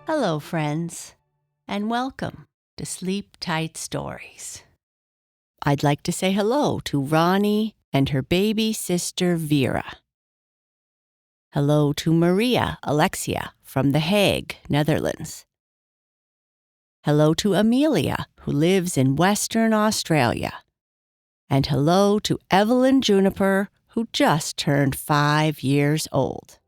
Hello, friends, and welcome to Sleep Tight Stories. I'd like to say hello to Ronnie and her baby sister Vera. Hello to Maria Alexia from The Hague, Netherlands. Hello to Amelia, who lives in Western Australia. And hello to Evelyn Juniper, who just turned 5 years old.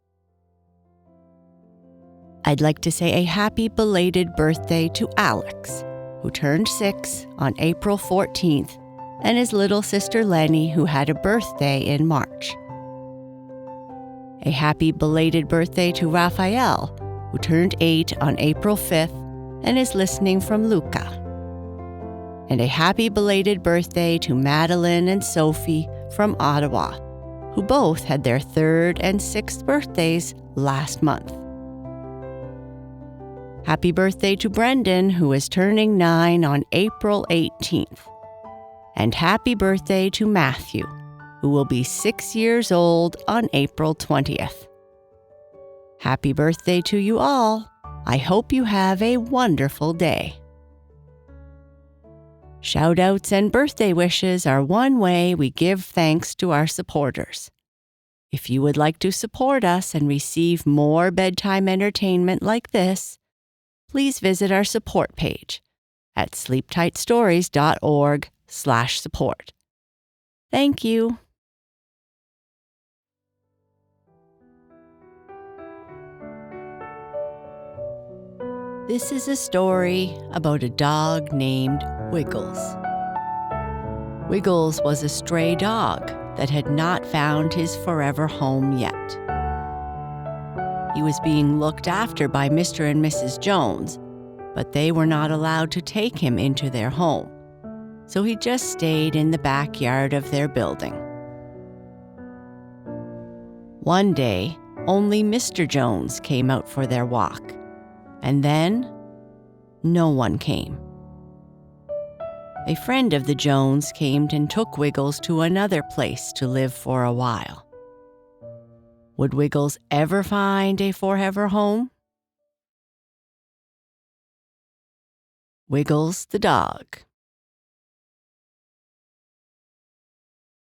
I'd like to say a happy belated birthday to Alex, who turned 6 on April 14th, and his little sister Lenny, who had a birthday in March. A happy belated birthday to Raphael, who turned 8 on April 5th and is listening from Lucca. And a happy belated birthday to Madeline and Sophie from Ottawa, who both had their 3rd and 6th birthdays last month. Happy birthday to Brendan, who is turning 9 on April 18th. And happy birthday to Matthew, who will be 6 years old on April 20th. Happy birthday to you all. I hope you have a wonderful day. Shoutouts and birthday wishes are one way we give thanks to our supporters. If you would like to support us and receive more bedtime entertainment like this, please visit our support page at sleeptightstories.org/support. Thank you. This is a story about a dog named Wiggles. Wiggles was a stray dog that had not found his forever home yet. He was being looked after by Mr. and Mrs. Jones, but they were not allowed to take him into their home, so he just stayed in the backyard of their building. One day, only Mr. Jones came out for their walk, and then no one came. A friend of the Jones came and took Wiggles to another place to live for a while. Would Wiggles ever find a forever home? Wiggles the dog.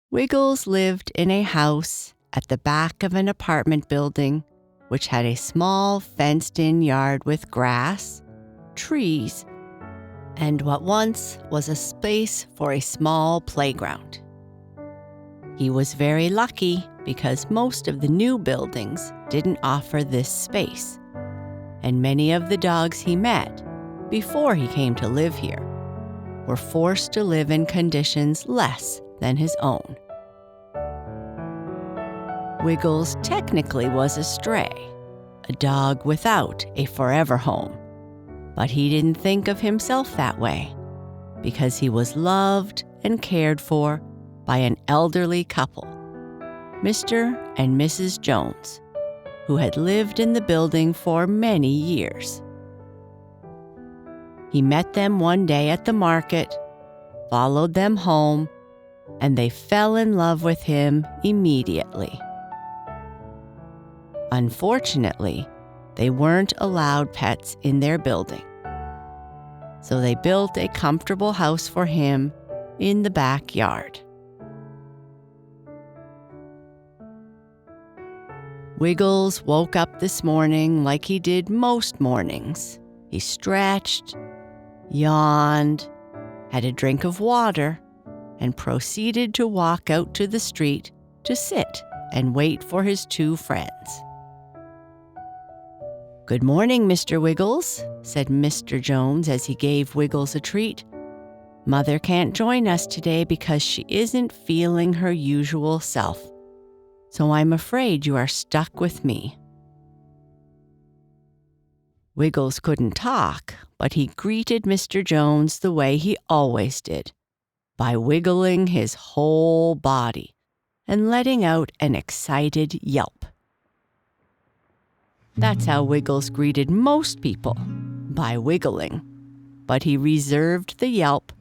Wiggles lived in a house at the back of an apartment building which had a small fenced-in yard with grass, trees, and what once was a space for a small playground. He was very lucky because most of the new buildings didn't offer this space, and many of the dogs he met before he came to live here were forced to live in conditions less than his own. Wiggles technically was a stray, a dog without a forever home, but he didn't think of himself that way because he was loved and cared for by an elderly couple, Mr. and Mrs. Jones, who had lived in the building for many years. He met them one day at the market, followed them home, and they fell in love with him immediately. Unfortunately, they weren't allowed pets in their building, so they built a comfortable house for him in the backyard. Wiggles woke up this morning like he did most mornings. He stretched, yawned, had a drink of water, and proceeded to walk out to the street to sit and wait for his 2 friends. "Good morning, Mr. Wiggles," said Mr. Jones as he gave Wiggles a treat. "Mother can't join us today because she isn't feeling her usual self, so I'm afraid you are stuck with me." Wiggles couldn't talk, but he greeted Mr. Jones the way he always did, by wiggling his whole body and letting out an excited yelp. That's how Wiggles greeted most people, by wiggling, but he reserved the yelp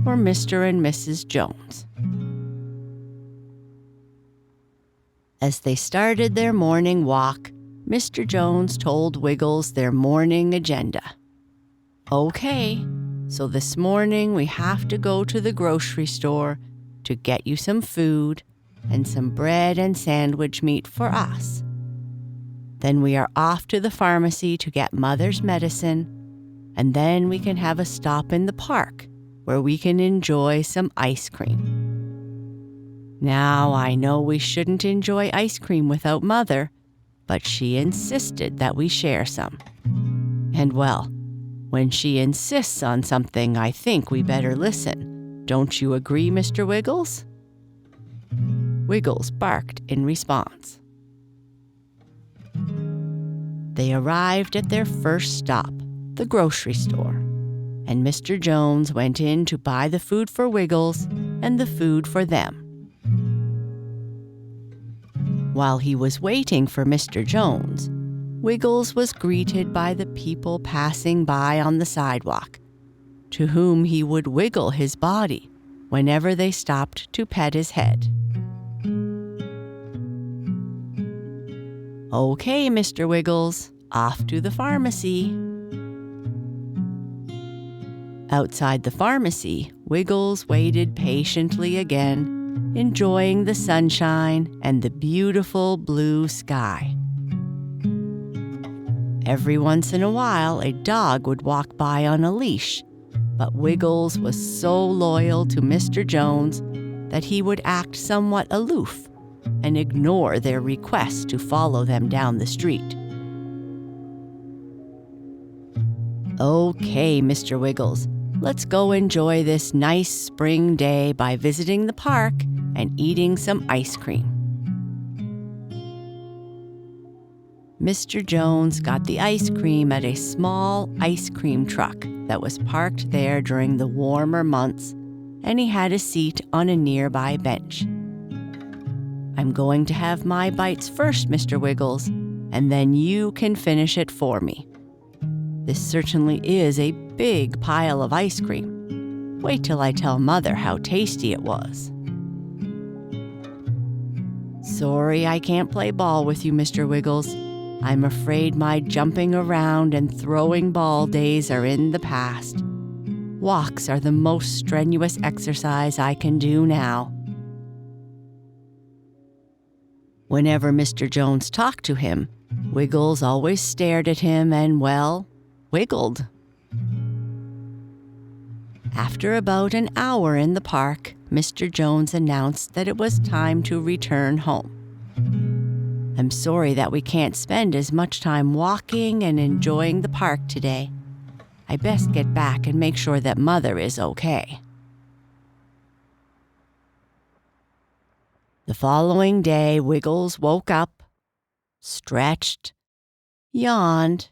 for Mr. and Mrs. Jones. As they started their morning walk, Mr. Jones told Wiggles their morning agenda. Okay, so this morning we have to go to the grocery store to get you some food and some bread and sandwich meat for us. Then we are off to the pharmacy to get Mother's medicine, and then we can have a stop in the park where we can enjoy some ice cream. Now, I know we shouldn't enjoy ice cream without Mother, but she insisted that we share some. And well, when she insists on something, I think we better listen. Don't you agree, Mr. Wiggles? Wiggles barked in response. They arrived at their first stop, the grocery store, and Mr. Jones went in to buy the food for Wiggles and the food for them. While he was waiting for Mr. Jones, Wiggles was greeted by the people passing by on the sidewalk, to whom he would wiggle his body whenever they stopped to pet his head. Okay, Mr. Wiggles, off to the pharmacy. Outside the pharmacy, Wiggles waited patiently again, enjoying the sunshine and the beautiful blue sky. Every once in a while, a dog would walk by on a leash, but Wiggles was so loyal to Mr. Jones that he would act somewhat aloof and ignore their request to follow them down the street. Okay, Mr. Wiggles, let's go enjoy this nice spring day by visiting the park and eating some ice cream. Mr. Jones got the ice cream at a small ice cream truck that was parked there during the warmer months, and he had a seat on a nearby bench. I'm going to have my bites first, Mr. Wiggles, and then you can finish it for me. This certainly is a big pile of ice cream. Wait till I tell Mother how tasty it was. Sorry I can't play ball with you, Mr. Wiggles. I'm afraid my jumping around and throwing ball days are in the past. Walks are the most strenuous exercise I can do now. Whenever Mr. Jones talked to him, Wiggles always stared at him and, well, wiggled. After about an hour in the park, Mr. Jones announced that it was time to return home. I'm sorry that we can't spend as much time walking and enjoying the park today. I best get back and make sure that Mother is okay. The following day, Wiggles woke up, stretched, yawned,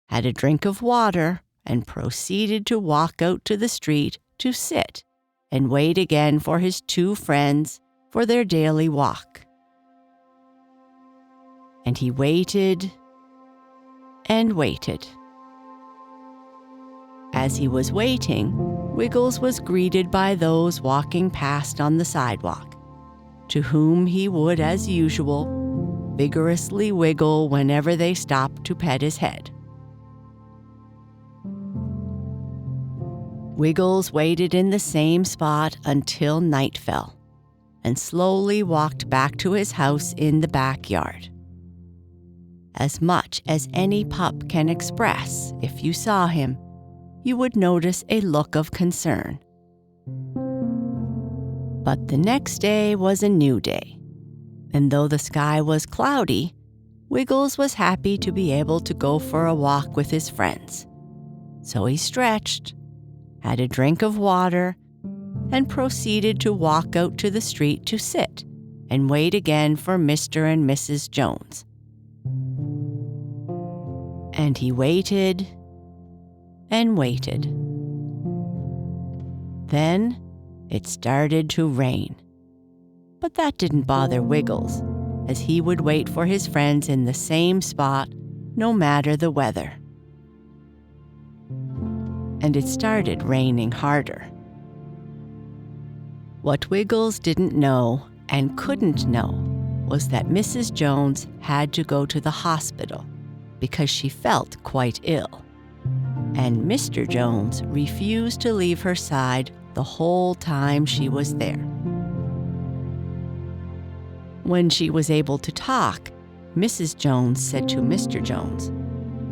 had a drink of water, and proceeded to walk out to the street to sit and wait again for his two friends for their daily walk. And he waited and waited. As he was waiting, Wiggles was greeted by those walking past on the sidewalk, to whom he would, as usual, vigorously wiggle whenever they stopped to pet his head. Wiggles waited in the same spot until night fell, and slowly walked back to his house in the backyard. As much as any pup can express, if you saw him, you would notice a look of concern. But the next day was a new day, and though the sky was cloudy, Wiggles was happy to be able to go for a walk with his friends. So he stretched, had a drink of water, and proceeded to walk out to the street to sit and wait again for Mr. and Mrs. Jones. And he waited and waited. Then it started to rain. But that didn't bother Wiggles, as he would wait for his friends in the same spot, no matter the weather. And it started raining harder. What Wiggles didn't know and couldn't know was that Mrs. Jones had to go to the hospital because she felt quite ill, and Mr. Jones refused to leave her side the whole time she was there. When she was able to talk, Mrs. Jones said to Mr. Jones,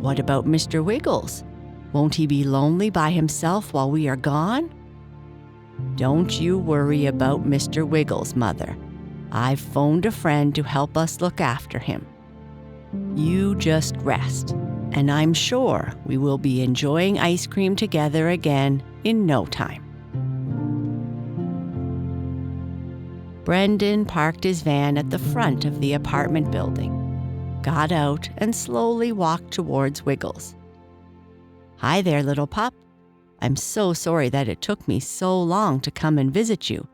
"What about Mr. Wiggles? Won't he be lonely by himself while we are gone?" "Don't you worry about Mr. Wiggles, Mother. I've phoned a friend to help us look after him. You just rest, and I'm sure we will be enjoying ice cream together again in no time." Brendan parked his van at the front of the apartment building, got out, and slowly walked towards Wiggles. "Hi there, little pup. I'm so sorry that it took me so long to come and visit you,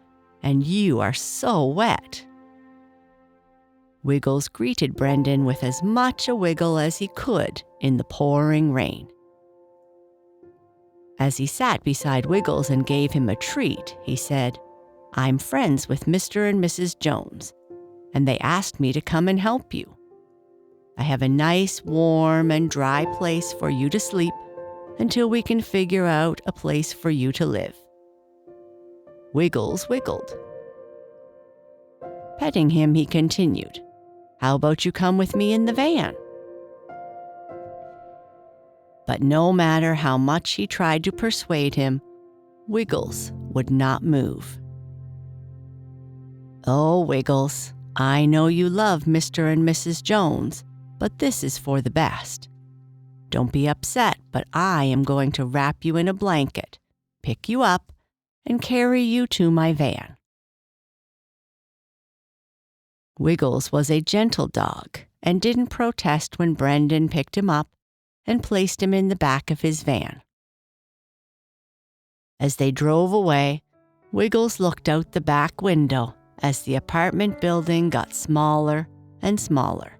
and you are so wet." Wiggles greeted Brendan with as much a wiggle as he could in the pouring rain. As he sat beside Wiggles and gave him a treat, he said, "I'm friends with Mr. and Mrs. Jones, and they asked me to come and help you. I have a nice, warm, and dry place for you to sleep until we can figure out a place for you to live." Wiggles wiggled. Petting him, he continued, "How about you come with me in the van?" But no matter how much he tried to persuade him, Wiggles would not move. "Oh, Wiggles, I know you love Mr. and Mrs. Jones, but this is for the best. Don't be upset, but I am going to wrap you in a blanket, pick you up, and carry you to my van." Wiggles was a gentle dog and didn't protest when Brendan picked him up and placed him in the back of his van. As they drove away, Wiggles looked out the back window as the apartment building got smaller and smaller.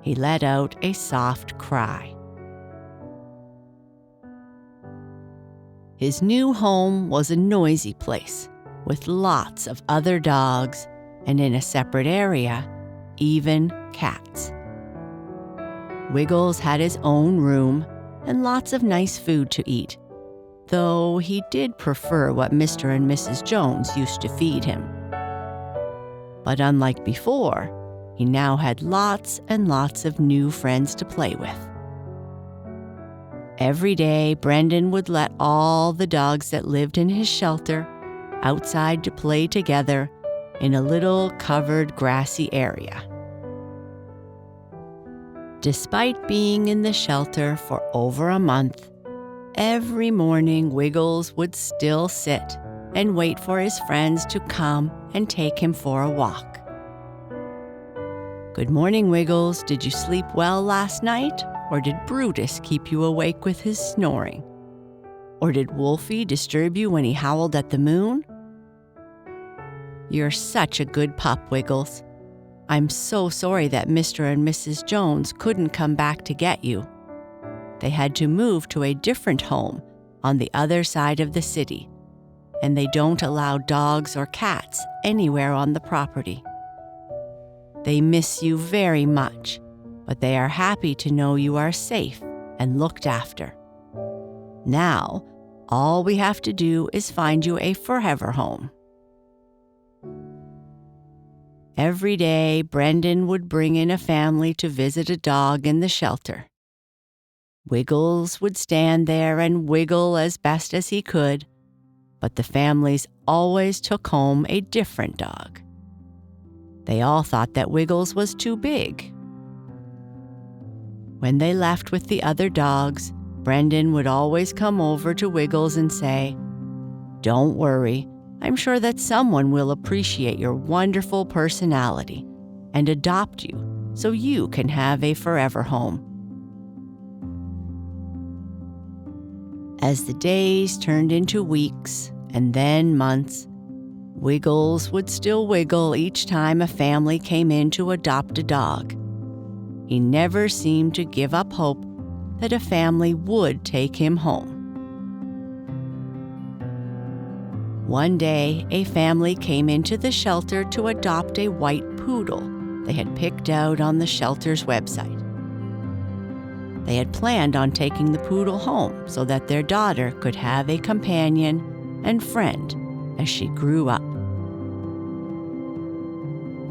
He let out a soft cry. His new home was a noisy place with lots of other dogs, and in a separate area, even cats. Wiggles had his own room and lots of nice food to eat, though he did prefer what Mr. and Mrs. Jones used to feed him. But unlike before, he now had lots and lots of new friends to play with. Every day, Brendan would let all the dogs that lived in his shelter outside to play together in a little covered grassy area. Despite being in the shelter for over a month, every morning Wiggles would still sit and wait for his friends to come and take him for a walk. "Good morning, Wiggles. Did you sleep well last night? Or did Brutus keep you awake with his snoring? Or did Wolfie disturb you when he howled at the moon?" "You're such a good pup, Wiggles. I'm so sorry that Mr. and Mrs. Jones couldn't come back to get you. They had to move to a different home on the other side of the city, and they don't allow dogs or cats anywhere on the property. They miss you very much, but they are happy to know you are safe and looked after. Now, all we have to do is find you a forever home." Every day, Brendan would bring in a family to visit a dog in the shelter. Wiggles would stand there and wiggle as best as he could, but the families always took home a different dog. They all thought that Wiggles was too big. When they left with the other dogs, Brendan would always come over to Wiggles and say, "Don't worry, I'm sure that someone will appreciate your wonderful personality and adopt you so you can have a forever home." As the days turned into weeks and then months, Wiggles would still wiggle each time a family came in to adopt a dog. He never seemed to give up hope that a family would take him home. One day, a family came into the shelter to adopt a white poodle they had picked out on the shelter's website. They had planned on taking the poodle home so that their daughter could have a companion and friend as she grew up.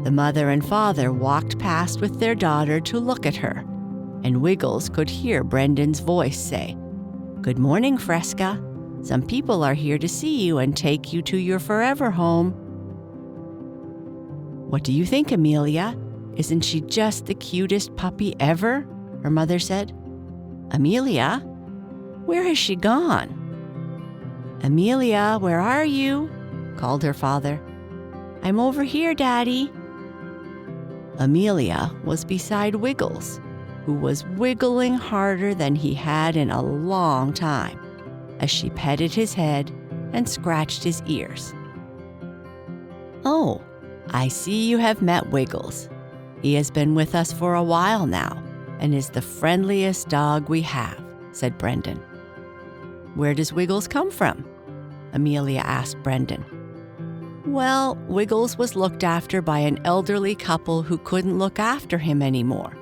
The mother and father walked past with their daughter to look at her, and Wiggles could hear Brendan's voice say, "Good morning, Fresca. Some people are here to see you and take you to your forever home." "What do you think, Amelia? Isn't she just the cutest puppy ever?" her mother said. "Amelia? Where has she gone?" "Amelia, where are you?" called her father. "I'm over here, Daddy." Amelia was beside Wiggles, who was wiggling harder than he had in a long time, as she petted his head and scratched his ears. "Oh, I see you have met Wiggles. He has been with us for a while now and is the friendliest dog we have," said Brendan. "Where does Wiggles come from?" Amelia asked Brendan. "Well, Wiggles was looked after by an elderly couple who couldn't look after him anymore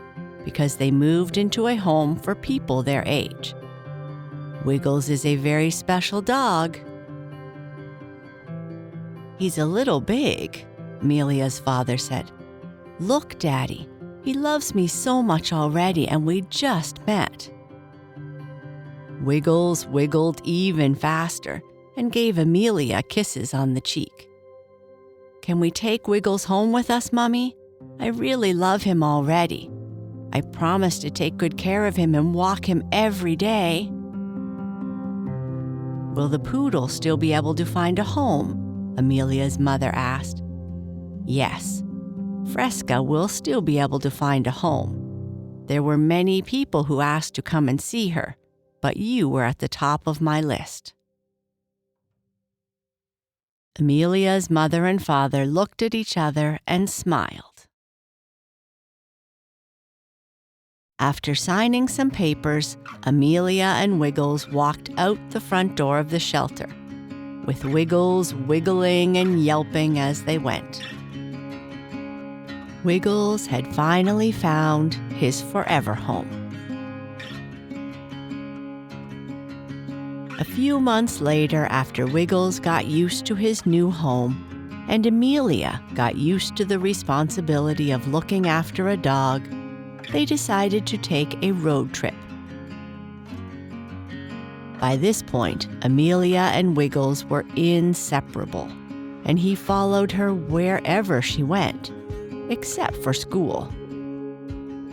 because they moved into a home for people their age. Wiggles is a very special dog." "He's a little big," Amelia's father said. "Look, Daddy, he loves me so much already, and we just met." Wiggles wiggled even faster and gave Amelia kisses on the cheek. "Can we take Wiggles home with us, Mummy? I really love him already. I promise to take good care of him and walk him every day." "Will the poodle still be able to find a home?" Amelia's mother asked. "Yes, Fresca will still be able to find a home. There were many people who asked to come and see her, but you were at the top of my list." Amelia's mother and father looked at each other and smiled. After signing some papers, Amelia and Wiggles walked out the front door of the shelter, with Wiggles wiggling and yelping as they went. Wiggles had finally found his forever home. A few months later, after Wiggles got used to his new home, and Amelia got used to the responsibility of looking after a dog, they decided to take a road trip. By this point, Amelia and Wiggles were inseparable, and he followed her wherever she went, except for school.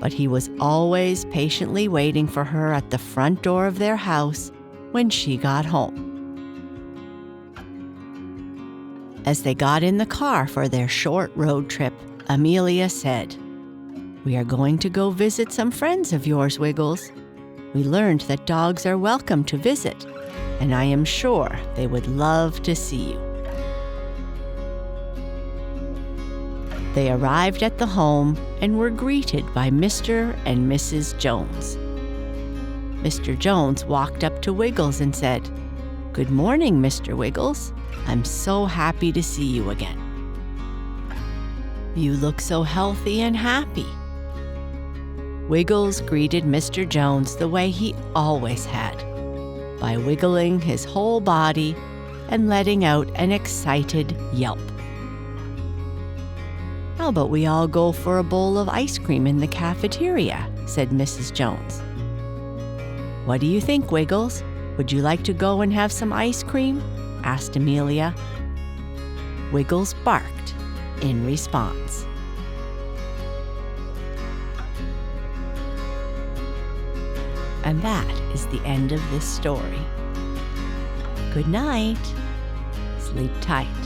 But he was always patiently waiting for her at the front door of their house when she got home. As they got in the car for their short road trip, Amelia said, "We are going to go visit some friends of yours, Wiggles. We learned that dogs are welcome to visit, and I am sure they would love to see you." They arrived at the home and were greeted by Mr. and Mrs. Jones. Mr. Jones walked up to Wiggles and said, "Good morning, Mr. Wiggles. I'm so happy to see you again. You look so healthy and happy." Wiggles greeted Mr. Jones the way he always had, by wiggling his whole body and letting out an excited yelp. "How about we all go for a bowl of ice cream in the cafeteria?" said Mrs. Jones. "What do you think, Wiggles? Would you like to go and have some ice cream?" asked Amelia. Wiggles barked in response. And that is the end of this story. Good night. Sleep tight.